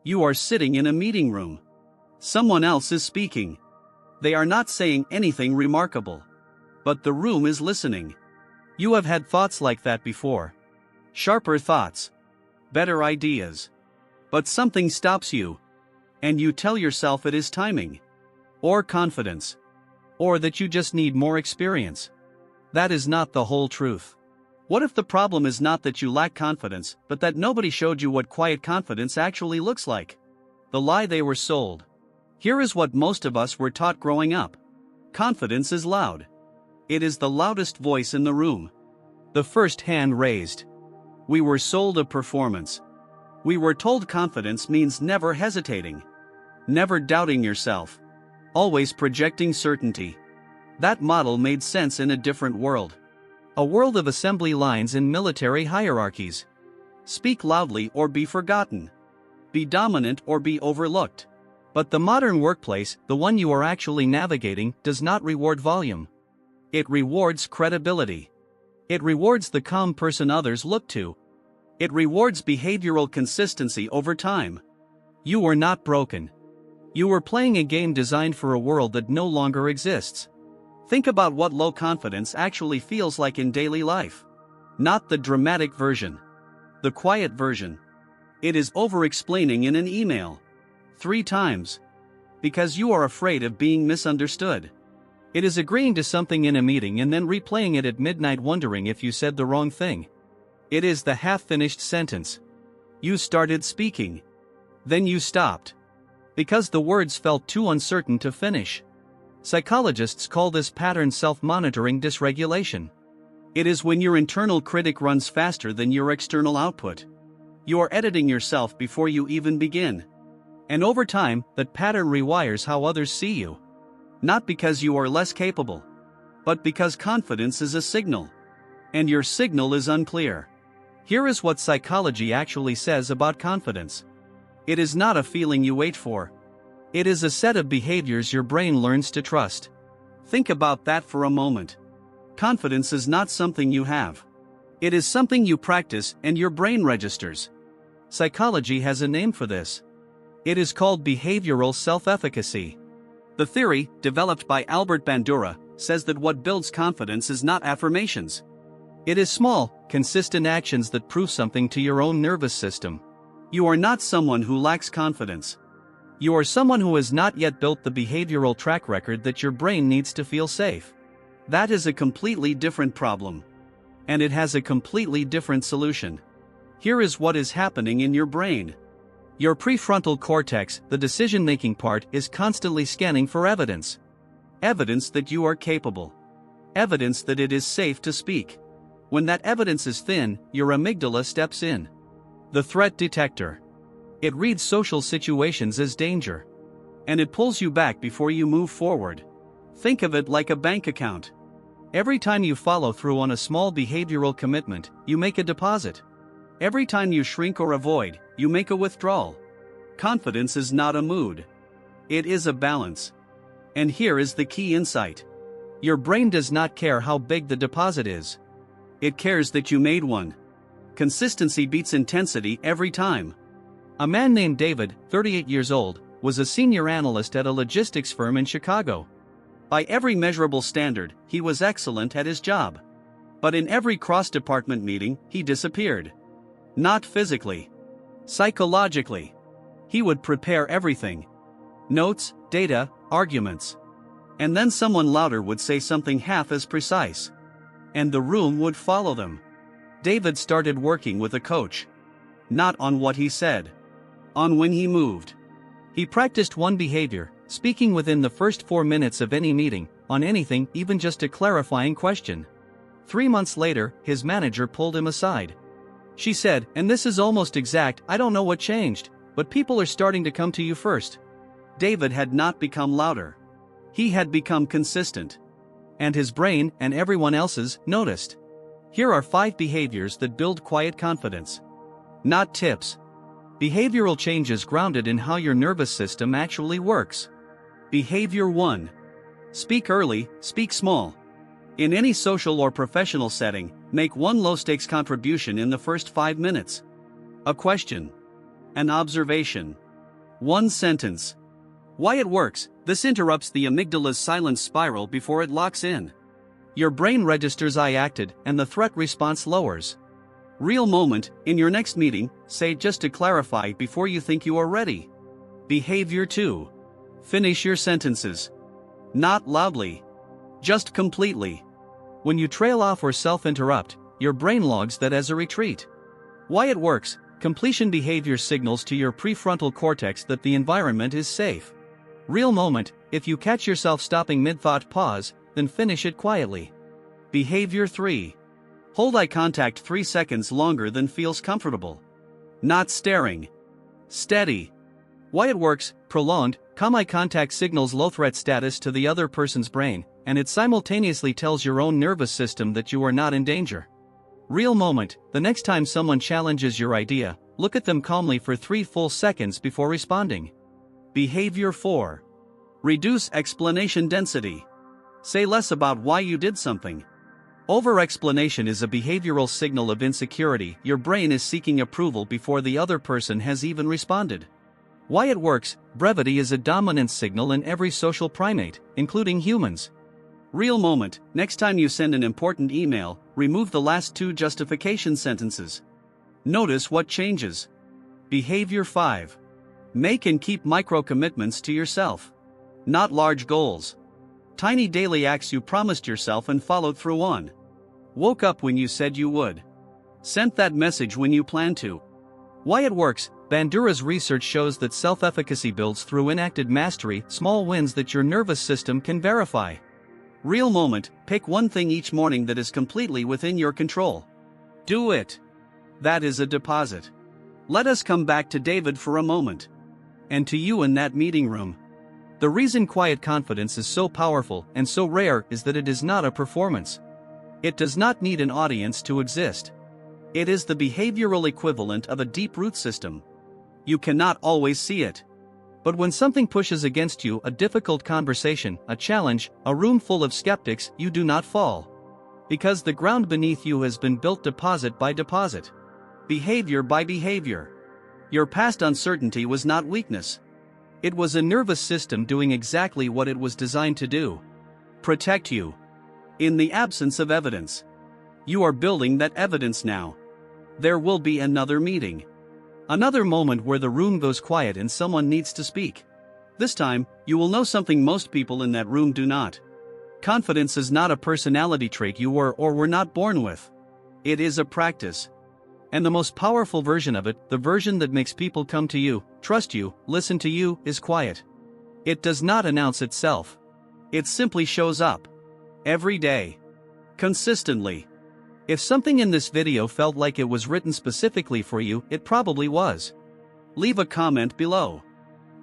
You are sitting in a meeting room. Someone else is speaking. They are not saying anything remarkable. But the room is listening. You have had thoughts like that before. Sharper thoughts. Better ideas. But something stops you. And you tell yourself it is timing. Or confidence. Or that you just need more experience. That is not the whole truth. What if the problem is not that you lack confidence, but that nobody showed you what quiet confidence actually looks like? The lie they were sold. Here is what most of us were taught growing up. Confidence is loud. It is the loudest voice in the room. The first hand raised. We were sold a performance. We were told confidence means never hesitating. Never doubting yourself. Always projecting certainty. That model made sense in a different world. A world of assembly lines and military hierarchies. Speak loudly or be forgotten. Be dominant or be overlooked. But the modern workplace, the one you are actually navigating, does not reward volume. It rewards credibility. It rewards the calm person others look to. It rewards behavioral consistency over time. You were not broken. You were playing a game designed for a world that no longer exists. Think about what low confidence actually feels like in daily life. Not the dramatic version. The quiet version. It is over-explaining in an email. 3 times. Because you are afraid of being misunderstood. It is agreeing to something in a meeting and then replaying it at midnight wondering if you said the wrong thing. It is the half-finished sentence. You started speaking. Then you stopped. Because the words felt too uncertain to finish. Psychologists call this pattern self-monitoring dysregulation. It is when your internal critic runs faster than your external output. You are editing yourself before you even begin. And over time, that pattern rewires how others see you. Not because you are less capable, but because confidence is a signal. And your signal is unclear. Here is what psychology actually says about confidence. It is not a feeling you wait for. It is a set of behaviors your brain learns to trust. Think about that for a moment. Confidence is not something you have. It is something you practice and your brain registers. Psychology has a name for this. It is called behavioral self-efficacy. The theory, developed by Albert Bandura, says that what builds confidence is not affirmations. It is small, consistent actions that prove something to your own nervous system. You are not someone who lacks confidence. You are someone who has not yet built the behavioral track record that your brain needs to feel safe. That is a completely different problem. And it has a completely different solution. Here is what is happening in your brain. Your prefrontal cortex, the decision-making part, is constantly scanning for evidence. Evidence that you are capable. Evidence that it is safe to speak. When that evidence is thin, your amygdala steps in. The threat detector. It reads social situations as danger. And it pulls you back before you move forward. Think of it like a bank account. Every time you follow through on a small behavioral commitment, you make a deposit. Every time you shrink or avoid, you make a withdrawal. Confidence is not a mood. It is a balance. And here is the key insight. Your brain does not care how big the deposit is. It cares that you made one. Consistency beats intensity every time. A man named David, 38 years old, was a senior analyst at a logistics firm in Chicago. By every measurable standard, he was excellent at his job. But in every cross-department meeting, he disappeared. Not physically. Psychologically. He would prepare everything. Notes, data, arguments. And then someone louder would say something half as precise. And the room would follow them. David started working with a coach. Not on what he said. On when he moved. He practiced one behavior, speaking within the first 4 minutes of any meeting, on anything, even just a clarifying question. 3 months later, his manager pulled him aside. She said, "And this is almost exact, I don't know what changed, but people are starting to come to you first." David had not become louder. He had become consistent. And his brain, and everyone else's, noticed. Here are 5 behaviors that build quiet confidence. Not tips. Behavioral changes grounded in how your nervous system actually works. Behavior 1. Speak early, speak small. In any social or professional setting, make one low-stakes contribution in the first 5 minutes. A question. An observation. One sentence. Why it works: this interrupts the amygdala's silent spiral before it locks in. Your brain registers I acted, and the threat response lowers. Real moment: in your next meeting, say just to clarify before you think you are ready. Behavior 2. Finish your sentences. Not loudly. Just completely. When you trail off or self-interrupt, your brain logs that as a retreat. Why it works: completion behavior signals to your prefrontal cortex that the environment is safe. Real moment: if you catch yourself stopping mid-thought, pause, then finish it quietly. Behavior 3. Hold eye contact 3 seconds longer than feels comfortable. Not staring. Steady. Why it works: prolonged, calm eye contact signals low threat status to the other person's brain, and it simultaneously tells your own nervous system that you are not in danger. Real moment: the next time someone challenges your idea, look at them calmly for 3 full seconds before responding. Behavior 4. Reduce explanation density. Say less about why you did something. Over-explanation is a behavioral signal of insecurity. Your brain is seeking approval before the other person has even responded. Why it works: brevity is a dominant signal in every social primate, including humans. Real moment: next time you send an important email, remove the last 2 justification sentences. Notice what changes. Behavior 5. Make and keep micro-commitments to yourself. Not large goals. Tiny daily acts you promised yourself and followed through on. Woke up when you said you would. Sent that message when you planned to. Why it works: Bandura's research shows that self-efficacy builds through enacted mastery, small wins that your nervous system can verify. Real moment: pick one thing each morning that is completely within your control. Do it. That is a deposit. Let us come back to David for a moment. And to you in that meeting room. The reason quiet confidence is so powerful and so rare is that it is not a performance. It does not need an audience to exist. It is the behavioral equivalent of a deep root system. You cannot always see it. But when something pushes against you, a difficult conversation, a challenge, a room full of skeptics, you do not fall. Because the ground beneath you has been built deposit by deposit. Behavior by behavior. Your past uncertainty was not weakness. It was a nervous system doing exactly what it was designed to do. Protect you. In the absence of evidence. You are building that evidence now. There will be another meeting. Another moment where the room goes quiet and someone needs to speak. This time, you will know something most people in that room do not. Confidence is not a personality trait you were or were not born with. It is a practice. And the most powerful version of it, the version that makes people come to you, trust you, listen to you, is quiet. It does not announce itself. It simply shows up. Every day. Consistently. If something in this video felt like it was written specifically for you, it probably was. Leave a comment below.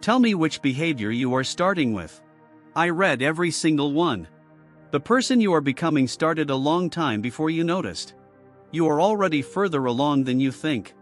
Tell me which behavior you are starting with. I read every single one. The person you are becoming started a long time before you noticed. You are already further along than you think.